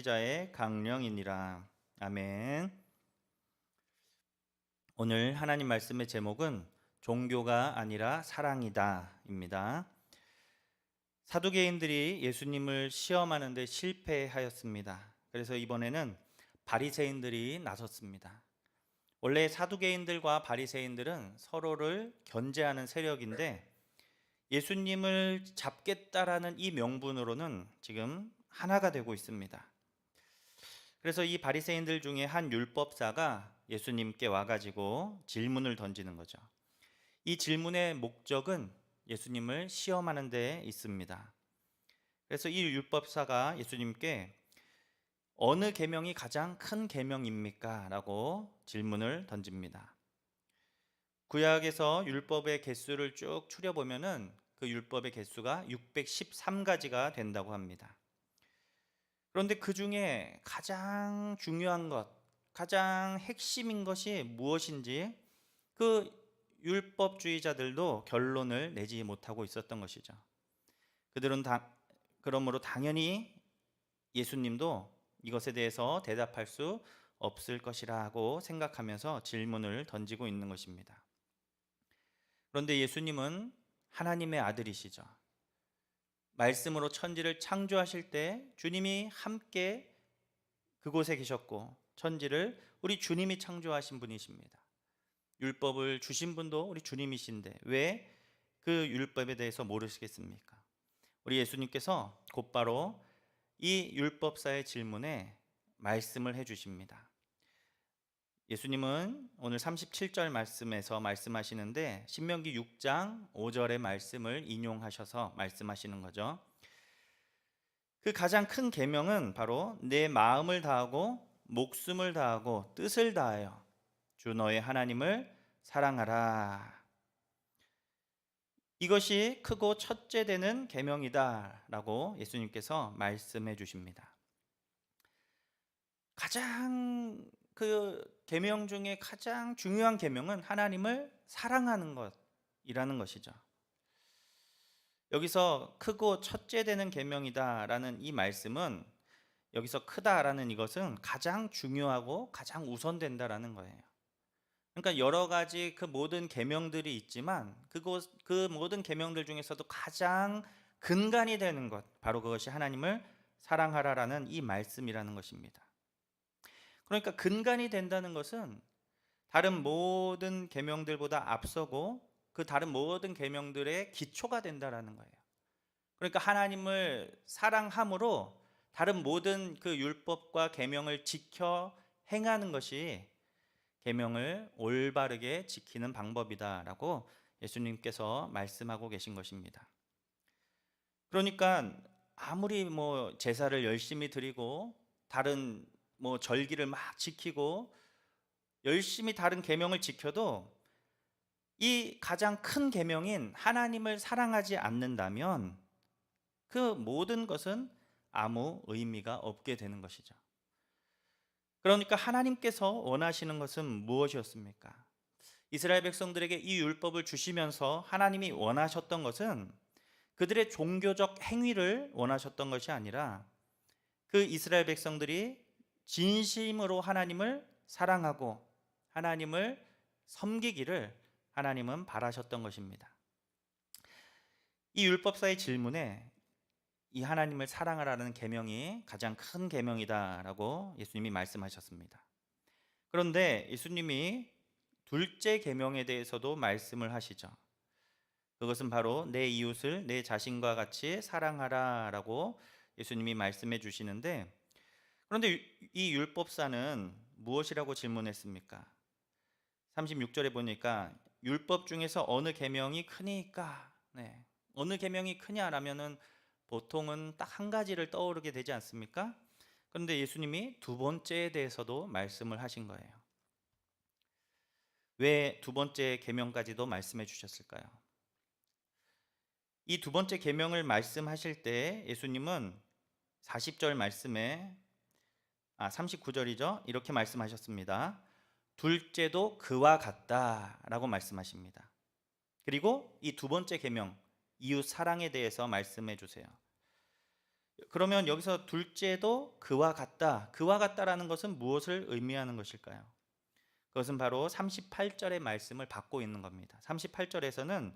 자의 강령이니라. 아멘. 오늘 하나님 말씀의 제목은 종교가 아니라 사랑이다입니다. 사두개인들이 예수님을 시험하는데 실패하였습니다. 그래서 이번에는 바리새인들이 나섰습니다. 원래 사두개인들과 바리새인들은 서로를 견제하는 세력인데 예수님을 잡겠다라는 이 명분으로는 지금 하나가 되고 있습니다. 그래서 이 바리새인들 중에 한 율법사가 예수님께 와가지고 질문을 던지는 거죠. 이 질문의 목적은 예수님을 시험하는 데 있습니다. 그래서 이 율법사가 예수님께 어느 계명이 가장 큰 계명입니까? 라고 질문을 던집니다. 구약에서 율법의 개수를 쭉 추려보면은 그 율법의 개수가 613가지가 된다고 합니다. 그런데 그 중에 가장 중요한 것, 가장 핵심인 것이 무엇인지 그 율법주의자들도 결론을 내지 못하고 있었던 것이죠. 그들은 그러므로 당연히 예수님도 이것에 대해서 대답할 수 없을 것이라고 생각하면서 질문을 던지고 있는 것입니다. 그런데 예수님은 하나님의 아들이시죠. 말씀으로 천지를 창조하실 때 주님이 함께 그곳에 계셨고 천지를 우리 주님이 창조하신 분이십니다. 율법을 주신 분도 우리 주님이신데 왜 그 율법에 대해서 모르시겠습니까? 우리 예수님께서 곧바로 이 율법사의 질문에 말씀을 해주십니다. 예수님은 오늘 37절 말씀에서 말씀하시는데 신명기 6장 5절의 말씀을 인용하셔서 말씀하시는 거죠. 그 가장 큰 계명은 바로 내 마음을 다하고 목숨을 다하고 뜻을 다하여 주 너의 하나님을 사랑하라. 이것이 크고 첫째 되는 계명이다라고 예수님께서 말씀해 주십니다. 가장 그 계명 중에 가장 중요한 계명은 하나님을 사랑하는 것이라는 것이죠. 여기서 크고 첫째 되는 계명이다라는 이 말씀은 여기서 크다라는 이것은 가장 중요하고 가장 우선된다라는 거예요. 그러니까 여러 가지 그 모든 계명들이 있지만 그 모든 계명들 중에서도 가장 근간이 되는 것, 바로 그것이 하나님을 사랑하라라는 이 말씀이라는 것입니다. 그러니까 근간이 된다는 것은 다른 모든 계명들보다 앞서고 그 다른 모든 계명들의 기초가 된다라는 거예요. 그러니까 하나님을 사랑함으로 다른 모든 그 율법과 계명을 지켜 행하는 것이 계명을 올바르게 지키는 방법이다라고 예수님께서 말씀하고 계신 것입니다. 그러니까 아무리 제사를 열심히 드리고 다른 절기를 막 지키고 열심히 다른 계명을 지켜도 이 가장 큰 계명인 하나님을 사랑하지 않는다면 그 모든 것은 아무 의미가 없게 되는 것이죠. 그러니까 하나님께서 원하시는 것은 무엇이었습니까? 이스라엘 백성들에게 이 율법을 주시면서 하나님이 원하셨던 것은 그들의 종교적 행위를 원하셨던 것이 아니라 그 이스라엘 백성들이 진심으로 하나님을 사랑하고 하나님을 섬기기를 하나님은 바라셨던 것입니다. 이 율법사의 질문에 이 하나님을 사랑하라는 계명이 가장 큰 계명이다라고 예수님이 말씀하셨습니다. 그런데 예수님이 둘째 계명에 대해서도 말씀을 하시죠. 그것은 바로 내 이웃을 내 자신과 같이 사랑하라라고 예수님이 말씀해 주시는데, 그런데 이 율법사는 무엇이라고 질문했습니까? 36절에 보니까 율법 중에서 어느 계명이 크니까, 어느 계명이 크냐라면은 보통은 딱 한 가지를 떠오르게 되지 않습니까? 그런데 예수님이 두 번째에 대해서도 말씀을 하신 거예요. 왜 두 번째 계명까지도 말씀해 주셨을까요? 이 두 번째 계명을 말씀하실 때 예수님은 40절 말씀에 39절이죠. 이렇게 말씀하셨습니다. 둘째도 그와 같다라고 말씀하십니다. 그리고 이 두 번째 계명 이웃 사랑에 대해서 말씀해 주세요. 그러면 여기서 둘째도 그와 같다. 그와 같다라는 것은 무엇을 의미하는 것일까요? 그것은 바로 38절의 말씀을 받고 있는 겁니다. 38절에서는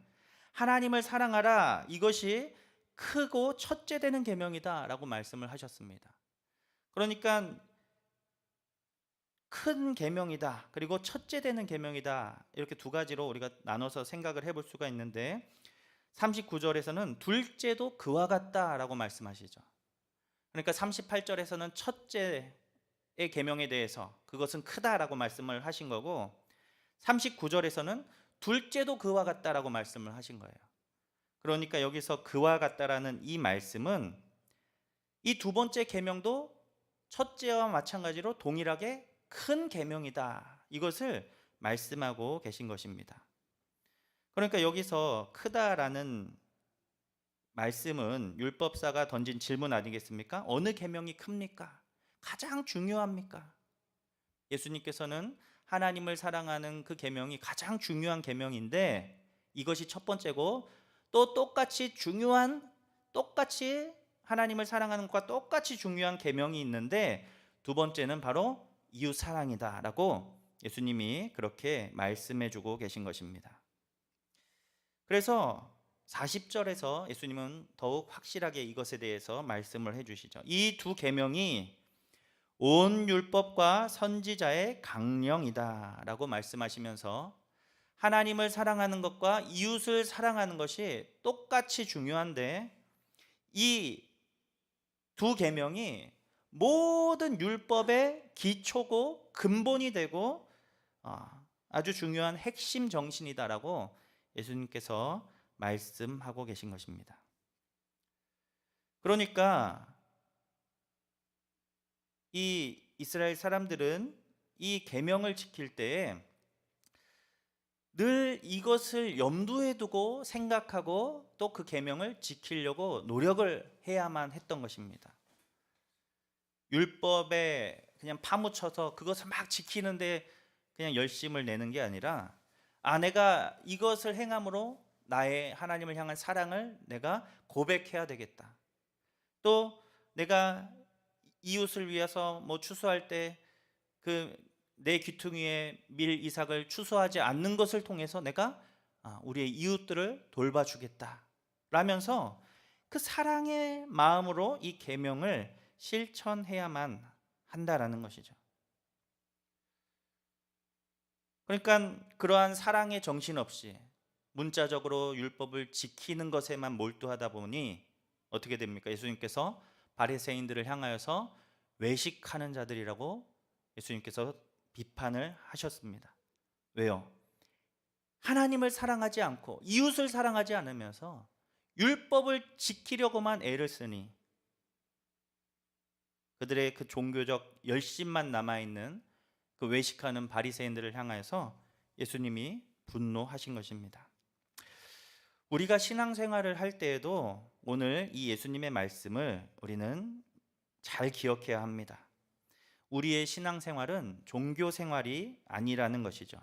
하나님을 사랑하라. 이것이 크고 첫째 되는 계명이다라고 말씀을 하셨습니다. 그러니까 큰 계명이다. 그리고 첫째 되는 계명이다. 이렇게 두 가지로 우리가 나눠서 생각을 해볼 수가 있는데 39절에서는 둘째도 그와 같다라고 말씀하시죠. 그러니까 38절에서는 첫째의 계명에 대해서 그것은 크다라고 말씀을 하신 거고 39절에서는 둘째도 그와 같다라고 말씀을 하신 거예요. 그러니까 여기서 그와 같다라는 이 말씀은 이 두 번째 계명도 첫째와 마찬가지로 동일하게 큰 계명이다. 이것을 말씀하고 계신 것입니다. 그러니까 여기서 크다라는 말씀은 율법사가 던진 질문 아니겠습니까? 어느 계명이 큽니까? 가장 중요합니까? 예수님께서는 하나님을 사랑하는 그 계명이 가장 중요한 계명인데 이것이 첫 번째고 또 똑같이 하나님을 사랑하는 것과 똑같이 중요한 계명이 있는데 두 번째는 바로 이웃 사랑이다라고 예수님이 그렇게 말씀해 주고 계신 것입니다. 그래서 40절에서 예수님은 더욱 확실하게 이것에 대해서 말씀을 해 주시죠. 이 두 계명이 온 율법과 선지자의 강령이다라고 말씀하시면서 하나님을 사랑하는 것과 이웃을 사랑하는 것이 똑같이 중요한데 이 두 계명이 모든 율법의 기초고 근본이 되고 아주 중요한 핵심 정신이다라고 예수님께서 말씀하고 계신 것입니다. 그러니까 이 이스라엘 사람들은 이 계명을 지킬 때에 늘 이것을 염두에 두고 생각하고 또 그 계명을 지키려고 노력을 해야만 했던 것입니다. 율법에 그냥 파묻혀서 그것을 막 지키는데 그냥 열심을 내는 게 아니라 내가 이것을 행함으로 나의 하나님을 향한 사랑을 내가 고백해야 되겠다. 또 내가 이웃을 위해서 추수할 때 그 내 귀퉁이에 밀 이삭을 추수하지 않는 것을 통해서 내가 우리의 이웃들을 돌봐주겠다 라면서 그 사랑의 마음으로 이 계명을 실천해야만 한다라는 것이죠. 그러니까 그러한 사랑의 정신 없이 문자적으로 율법을 지키는 것에만 몰두하다 보니 어떻게 됩니까? 예수님께서 바리새인들을 향하여서 외식하는 자들이라고 예수님께서 비판을 하셨습니다. 왜요? 하나님을 사랑하지 않고 이웃을 사랑하지 않으면서 율법을 지키려고만 애를 쓰니 그들의 그 종교적 열심만 남아있는 그 외식하는 바리새인들을 향하여서 예수님이 분노하신 것입니다. 우리가 신앙생활을 할 때에도 오늘 이 예수님의 말씀을 우리는 잘 기억해야 합니다. 우리의 신앙생활은 종교생활이 아니라는 것이죠.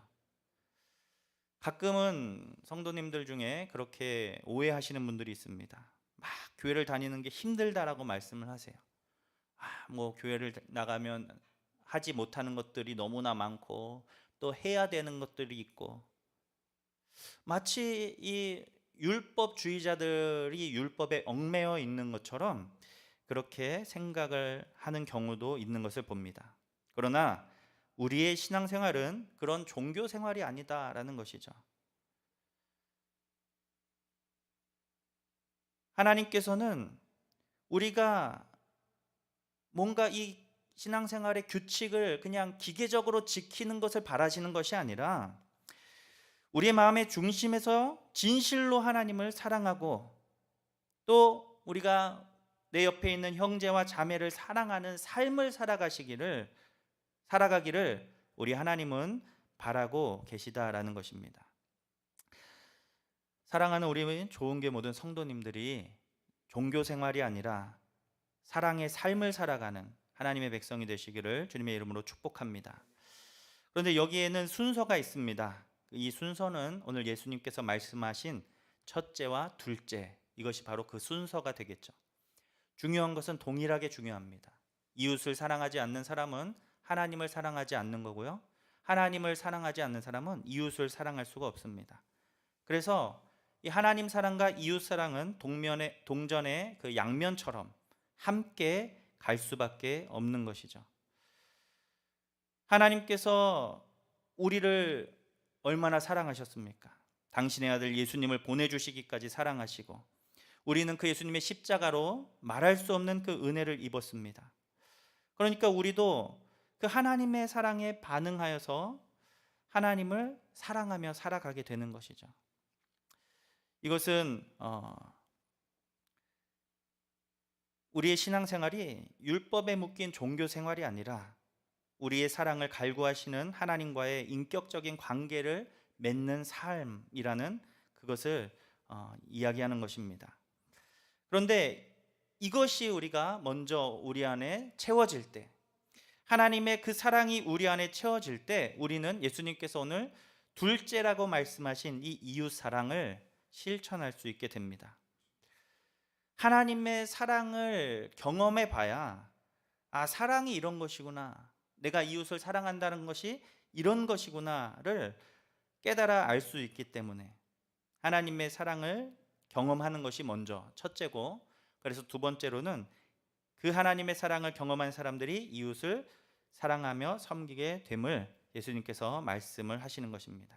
가끔은 성도님들 중에 그렇게 오해하시는 분들이 있습니다. 막 교회를 다니는 게 힘들다라고 말씀을 하세요. 교회를 나가면 하지 못하는 것들이 너무나 많고 또 해야 되는 것들이 있고 마치 이 율법주의자들이 율법에 얽매여 있는 것처럼 그렇게 생각을 하는 경우도 있는 것을 봅니다. 그러나 우리의 신앙생활은 그런 종교생활이 아니다라는 것이죠. 하나님께서는 우리가 뭔가 이 신앙생활의 규칙을 그냥 기계적으로 지키는 것을 바라시는 것이 아니라 우리의 마음의 중심에서 진실로 하나님을 사랑하고 또 우리가 내 옆에 있는 형제와 자매를 사랑하는 삶을 살아가기를 우리 하나님은 바라고 계시다라는 것입니다. 사랑하는 우리 좋은 게 모든 성도님들이 종교 생활이 아니라 사랑의 삶을 살아가는 하나님의 백성이 되시기를 주님의 이름으로 축복합니다. 그런데 여기에는 순서가 있습니다. 이 순서는 오늘 예수님께서 말씀하신 첫째와 둘째, 이것이 바로 그 순서가 되겠죠. 중요한 것은 동일하게 중요합니다. 이웃을 사랑하지 않는 사람은 하나님을 사랑하지 않는 거고요. 하나님을 사랑하지 않는 사람은 이웃을 사랑할 수가 없습니다. 그래서 이 하나님 사랑과 이웃 사랑은 동전의 그 양면처럼 함께 갈 수밖에 없는 것이죠. 하나님께서 우리를 얼마나 사랑하셨습니까? 당신의 아들 예수님을 보내주시기까지 사랑하시고 우리는 그 예수님의 십자가로 말할 수 없는 그 은혜를 입었습니다. 그러니까 우리도 그 하나님의 사랑에 반응하여서 하나님을 사랑하며 살아가게 되는 것이죠. 이것은 우리의 신앙생활이 율법에 묶인 종교 생활이 아니라 우리의 사랑을 갈구하시는 하나님과의 인격적인 관계를 맺는 삶이라는 그것을 이야기하는 것입니다. 그런데 이것이 우리가 먼저 우리 안에 채워질 때, 하나님의 그 사랑이 우리 안에 채워질 때 우리는 예수님께서 오늘 둘째라고 말씀하신 이 이웃 사랑을 실천할 수 있게 됩니다. 하나님의 사랑을 경험해 봐야 사랑이 이런 것이구나, 내가 이웃을 사랑한다는 것이 이런 것이구나를 깨달아 알 수 있기 때문에 하나님의 사랑을 경험하는 것이 먼저 첫째고, 그래서 두 번째로는 그 하나님의 사랑을 경험한 사람들이 이웃을 사랑하며 섬기게 됨을 예수님께서 말씀을 하시는 것입니다.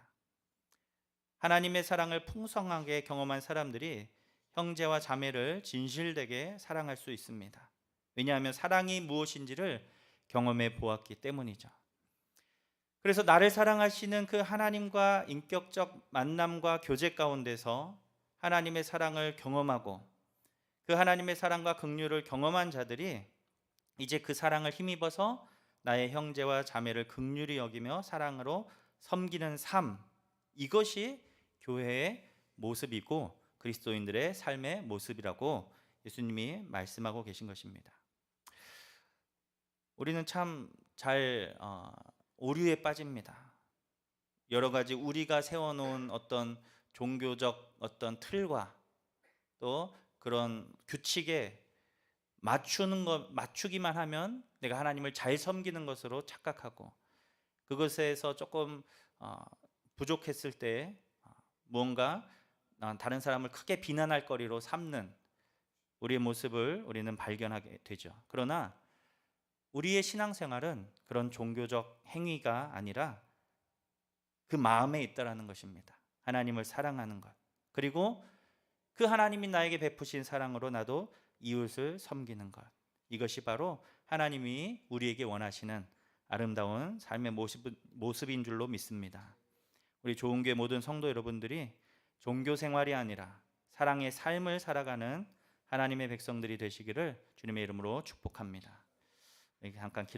하나님의 사랑을 풍성하게 경험한 사람들이 형제와 자매를 진실되게 사랑할 수 있습니다. 왜냐하면 사랑이 무엇인지를 경험해 보았기 때문이죠. 그래서 나를 사랑하시는 그 하나님과 인격적 만남과 교제 가운데서 하나님의 사랑을 경험하고 그 하나님의 사랑과 긍휼을 경험한 자들이 이제 그 사랑을 힘입어서 나의 형제와 자매를 긍휼히 여기며 사랑으로 섬기는 삶, 이것이 교회의 모습이고 그리스도인들의 삶의 모습이라고 예수님이 말씀하고 계신 것입니다. 우리는 참 잘 오류에 빠집니다. 여러 가지 우리가 세워놓은 어떤 종교적 어떤 틀과 또 그런 규칙에 맞추기만 하면 내가 하나님을 잘 섬기는 것으로 착각하고, 그것에서 조금 부족했을 때 무언가 다른 사람을 크게 비난할 거리로 삼는 우리의 모습을 우리는 발견하게 되죠. 그러나 우리의 신앙생활은 그런 종교적 행위가 아니라 그 마음에 있다라는 것입니다. 하나님을 사랑하는 것, 그리고 그 하나님이 나에게 베푸신 사랑으로 나도 이웃을 섬기는 것, 이것이 바로 하나님이 우리에게 원하시는 아름다운 삶의 모습인 줄로 믿습니다. 우리 좋은교회 모든 성도 여러분들이 종교 생활이 아니라 사랑의 삶을 살아가는 하나님의 백성들이 되시기를 주님의 이름으로 축복합니다. 잠깐 기도